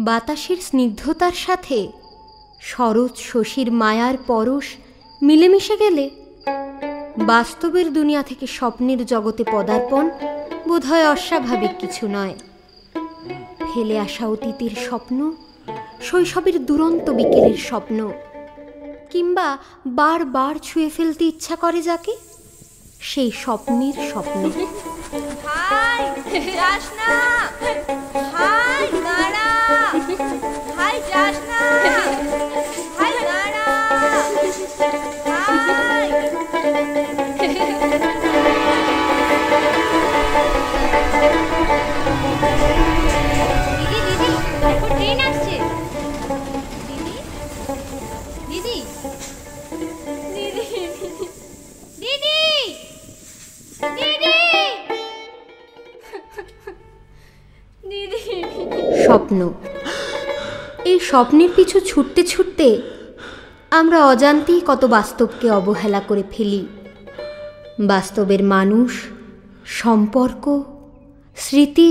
বাতাসের স্নিগ্ধতার সাথে শরৎ শশীর মায়ার পরশ মিলেমিশে গেলে বাস্তবের দুনিয়া থেকে স্বপ্নের জগতে পদার্পণ বোধহয় অস্বাভাবিক কিছু নয়। ফেলে আসা অতীতের স্বপ্ন, শৈশবের দুরন্ত বিকেলের স্বপ্ন, কিংবা বারবার ছুঁয়ে ফেলতে ইচ্ছা করে যাকে, সেই স্বপ্নের স্বপ্ন। হাই যাস না, হাই দাঁড়া, হাই যাস না, হাই দাঁড়া, হাই। দিদি দিদি এখন ট্রেন আসছে। দিদি দিদি দিদি দিদি দিদি। স্বপ্ন, এই স্বপ্নের পিছু ছুটতে ছুটতে আমরা অজান্তেই কত বাস্তবকে অবহেলা করে ফেলি। বাস্তবের মানুষ, সম্পর্ক, স্মৃতি,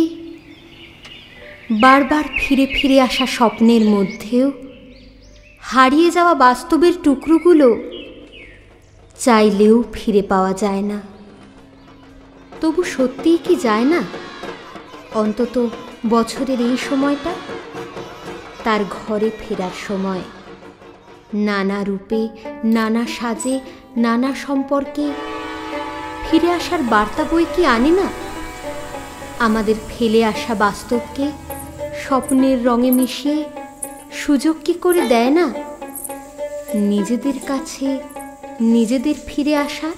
বারবার ফিরে ফিরে আসা স্বপ্নের মধ্যেও হারিয়ে যাওয়া বাস্তবের টুকরোগুলো চাইলেও ফিরে পাওয়া যায় না। তবু সত্যিই কি যায় না? অন্তত বছরের এই সময়টা তার ঘরে ফেরার সময়। নানা রূপে, নানা সাজে, নানা সম্পর্কে ফিরে আসার বার্তা বই কি আনে না? আমাদের ফেলে আসা বাস্তবকে স্বপ্নের রঙে মিশিয়ে সুযোগ কি করে দেয় না নিজেদের কাছে নিজেদের ফিরে আসার?